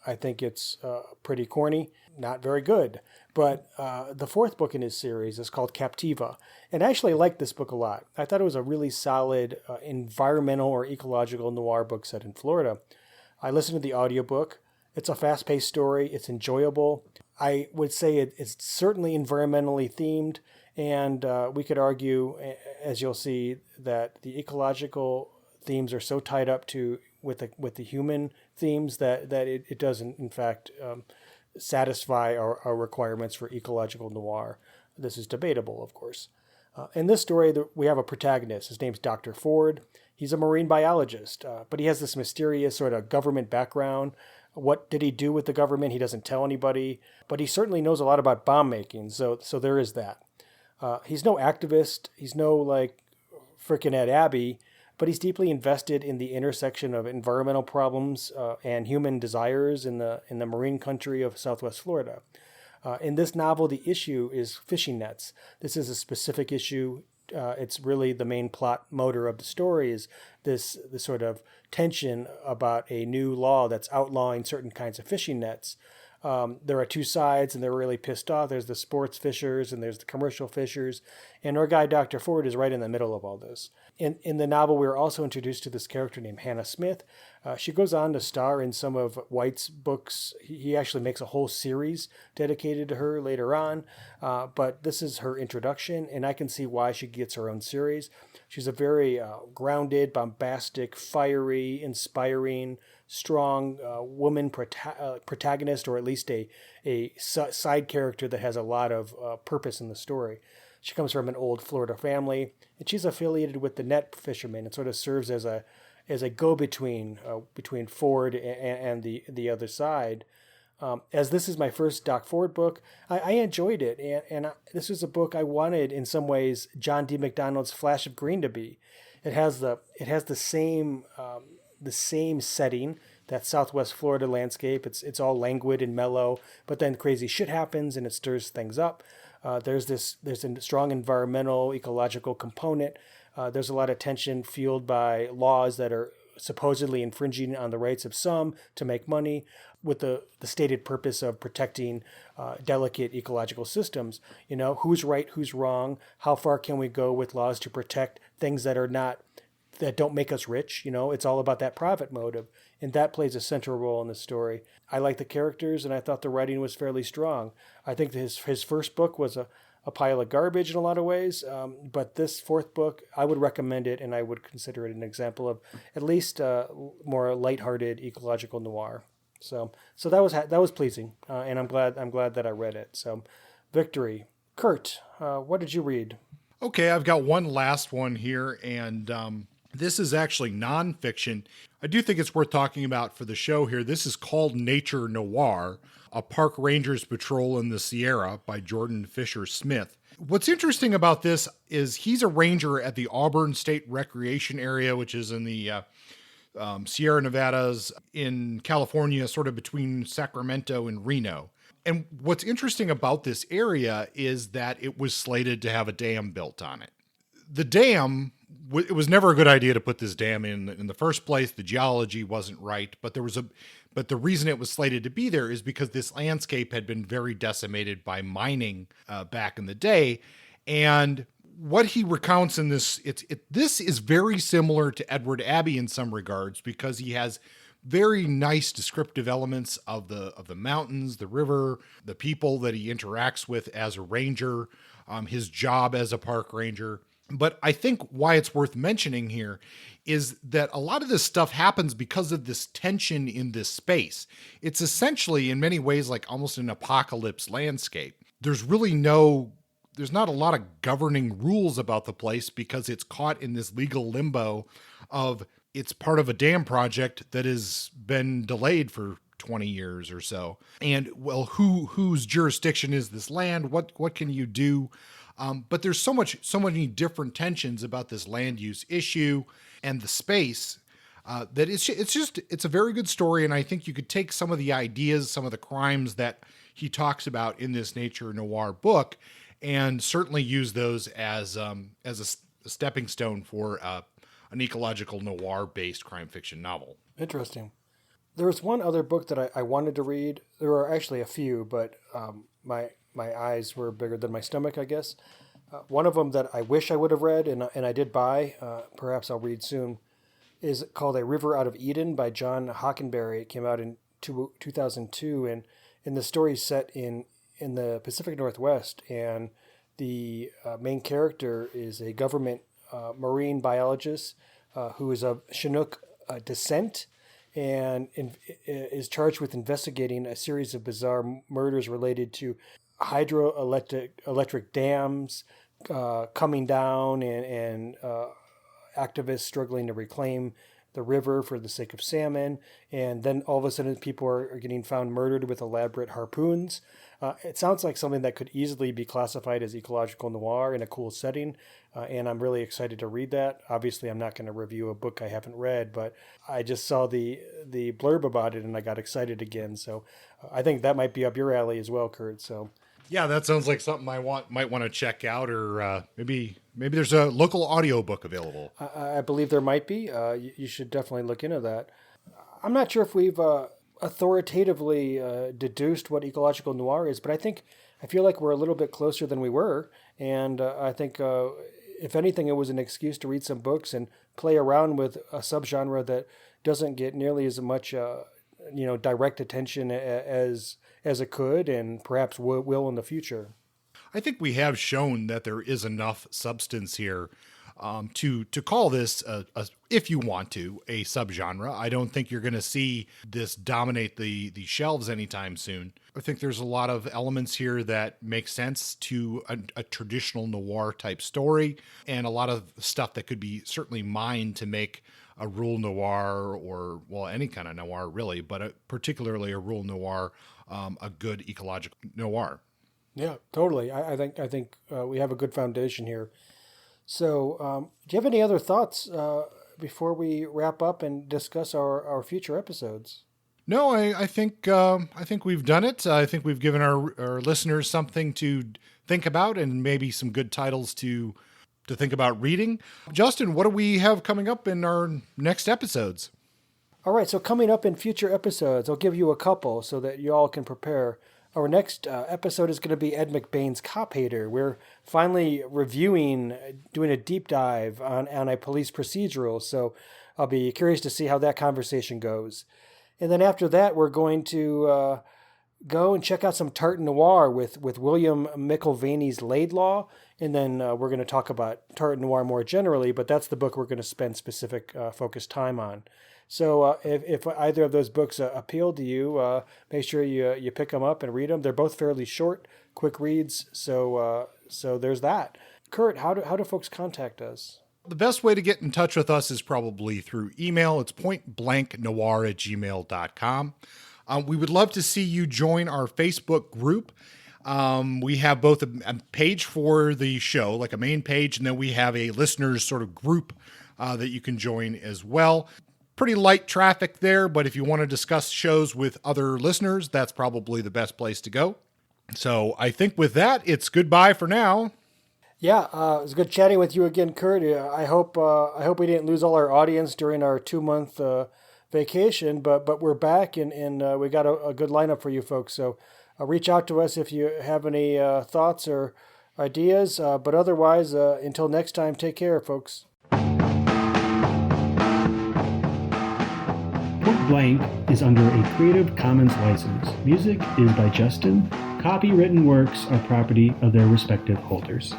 I think it's pretty corny, not very good. But the fourth book in his series is called Captiva. And I actually liked this book a lot. I thought it was a really solid environmental or ecological noir book set in Florida. I listened to the audiobook. It's a fast-paced story. It's enjoyable. I would say it's certainly environmentally themed. And we could argue, as you'll see, that the ecological themes are so tied up with the human themes that it doesn't, in fact, satisfy our requirements for ecological noir. This is debatable, of course. In this story, we have a protagonist. His name's Dr. Ford. He's a marine biologist, but he has this mysterious sort of government background. What did he do with the government? He doesn't tell anybody, but he certainly knows a lot about bomb making, so there is that. He's no activist. He's no, frickin' Ed Abbey, but he's deeply invested in the intersection of environmental problems and human desires in the marine country of Southwest Florida. In this novel, the issue is fishing nets. This is a specific issue. It's really the main plot motor of the story is this sort of tension about a new law that's outlawing certain kinds of fishing nets. There are two sides, and they're really pissed off. There's the sports fishers, and there's the commercial fishers. And our guy, Dr. Ford, is right in the middle of all this. In the novel, we're also introduced to this character named Hannah Smith. She goes on to star in some of White's books. He actually makes a whole series dedicated to her later on. But this is her introduction, and I can see why she gets her own series. She's a very grounded, bombastic, fiery, inspiring, strong woman protagonist, or at least a side character that has a lot of purpose in the story. She comes from an old Florida family, and she's affiliated with the net fishermen and sort of serves as a go-between between Ford and the other side. As this is my first Doc Ford book, I enjoyed it, and this was a book I wanted in some ways John D. MacDonald's Flash of Green to be. It has the same setting, that Southwest Florida landscape. It's all languid and mellow, but then crazy shit happens and it stirs things up. There's a strong environmental, ecological component. There's a lot of tension fueled by laws that are supposedly infringing on the rights of some to make money, with the stated purpose of protecting delicate ecological systems. You know, who's right, who's wrong, how far can we go with laws to protect things that don't make us rich. You know, it's all about that profit motive, and that plays a central role in the story. I like the characters, and I thought the writing was fairly strong. I think his first book was a pile of garbage in a lot of ways. But this fourth book, I would recommend it, and I would consider it an example of at least more lighthearted ecological noir. So that was pleasing, and I'm glad that I read it. So, victory. Kurt, what did you read? Okay, I've got one last one here, and this is actually nonfiction. I do think it's worth talking about for the show here. This is called Nature Noir, a park ranger's patrol in the Sierra by Jordan Fisher Smith. What's interesting about this is he's a ranger at the Auburn State Recreation Area, which is in the Sierra Nevadas in California, sort of between Sacramento and Reno. And what's interesting about this area is that it was slated to have a dam built on it. The dam, it was never a good idea to put this dam in the first place. The geology wasn't right, but the reason it was slated to be there is because this landscape had been very decimated by mining back in the day. And what he recounts in this, this is very similar to Edward Abbey in some regards, because he has very nice descriptive elements of the mountains, the river, the people that he interacts with as a ranger, his job as a park ranger. But I think why it's worth mentioning here is that a lot of this stuff happens because of this tension in this space. It's essentially, in many ways, like almost an apocalypse landscape. There's not a lot of governing rules about the place because it's caught in this legal limbo of it's part of a dam project that has been delayed for 20 years or so. And well, whose jurisdiction is this land? What can you do? But there's so many different tensions about this land use issue and the space that it's a very good story. And I think you could take some of the ideas, some of the crimes that he talks about in this Nature Noir book, and certainly use those as a stepping stone for an ecological noir based crime fiction novel. Interesting. There was one other book that I wanted to read. There were actually a few, but my eyes were bigger than my stomach, I guess. One of them that I wish I would have read, and I did buy, perhaps I'll read soon, is called A River Out of Eden by John Hockenberry. It came out in 2002, and the story is set in the Pacific Northwest, and the main character is a government marine biologist who is of Chinook descent, and is charged with investigating a series of bizarre murders related to hydroelectric dams coming down, and activists struggling to reclaim the river for the sake of salmon. And then all of a sudden people are getting found murdered with elaborate harpoons. It sounds like something that could easily be classified as ecological noir in a cool setting. And I'm really excited to read that. Obviously, I'm not going to review a book I haven't read, but I just saw the blurb about it and I got excited again. So I think that might be up your alley as well, Kurt. So yeah, that sounds like something I might want to check out, or maybe there's a local audiobook available. I believe there might be. You should definitely look into that. I'm not sure if we've authoritatively deduced what ecological noir is, but I feel like we're a little bit closer than we were, and I think if anything, it was an excuse to read some books and play around with a subgenre that doesn't get nearly as much direct attention as it could, and perhaps will in the future. I think we have shown that there is enough substance here to call this, if you want to, a subgenre. I don't think you're going to see this dominate the shelves anytime soon. I think there's a lot of elements here that make sense to a traditional noir type story, and a lot of stuff that could be certainly mined to make a rural noir, or, well, any kind of noir really, but particularly a rural noir, a good ecological noir. Yeah, totally. I think we have a good foundation here. So, do you have any other thoughts before we wrap up and discuss our future episodes? No, I think we've done it. I think we've given our listeners something to think about, and maybe some good titles to think about reading. Justin, what do we have coming up in our next episodes? All right, so coming up in future episodes, I'll give you a couple so that you all can prepare. Our next episode is going to be Ed McBain's Cop Hater. We're finally doing a deep dive on a police procedural, so I'll be curious to see how that conversation goes. And then after that, we're going to go and check out some Tartan Noir with William McIlvaney's Laidlaw. And then we're going to talk about Tartan Noir more generally, but that's the book we're going to spend specific focused time on. So if either of those books appeal to you, make sure you pick them up and read them. They're both fairly short, quick reads. So there's that. Kurt, how do folks contact us? The best way to get in touch with us is probably through email. It's pointblanknoir@gmail.com. We would love to see you join our Facebook group. We have both a page for the show, like a main page, and then we have a listeners sort of group that you can join as well. Pretty light traffic there, but if you want to discuss shows with other listeners, that's probably the best place to go. So I think with that, it's goodbye for now. Yeah, it was good chatting with you again, Kurt. I hope we didn't lose all our audience during our 2-month vacation, but we're back and we got a good lineup for you folks. So reach out to us if you have any thoughts or ideas. But otherwise, until next time, take care, folks. Point Blank is under a Creative Commons license. Music is by Justin. Copywritten works are property of their respective holders.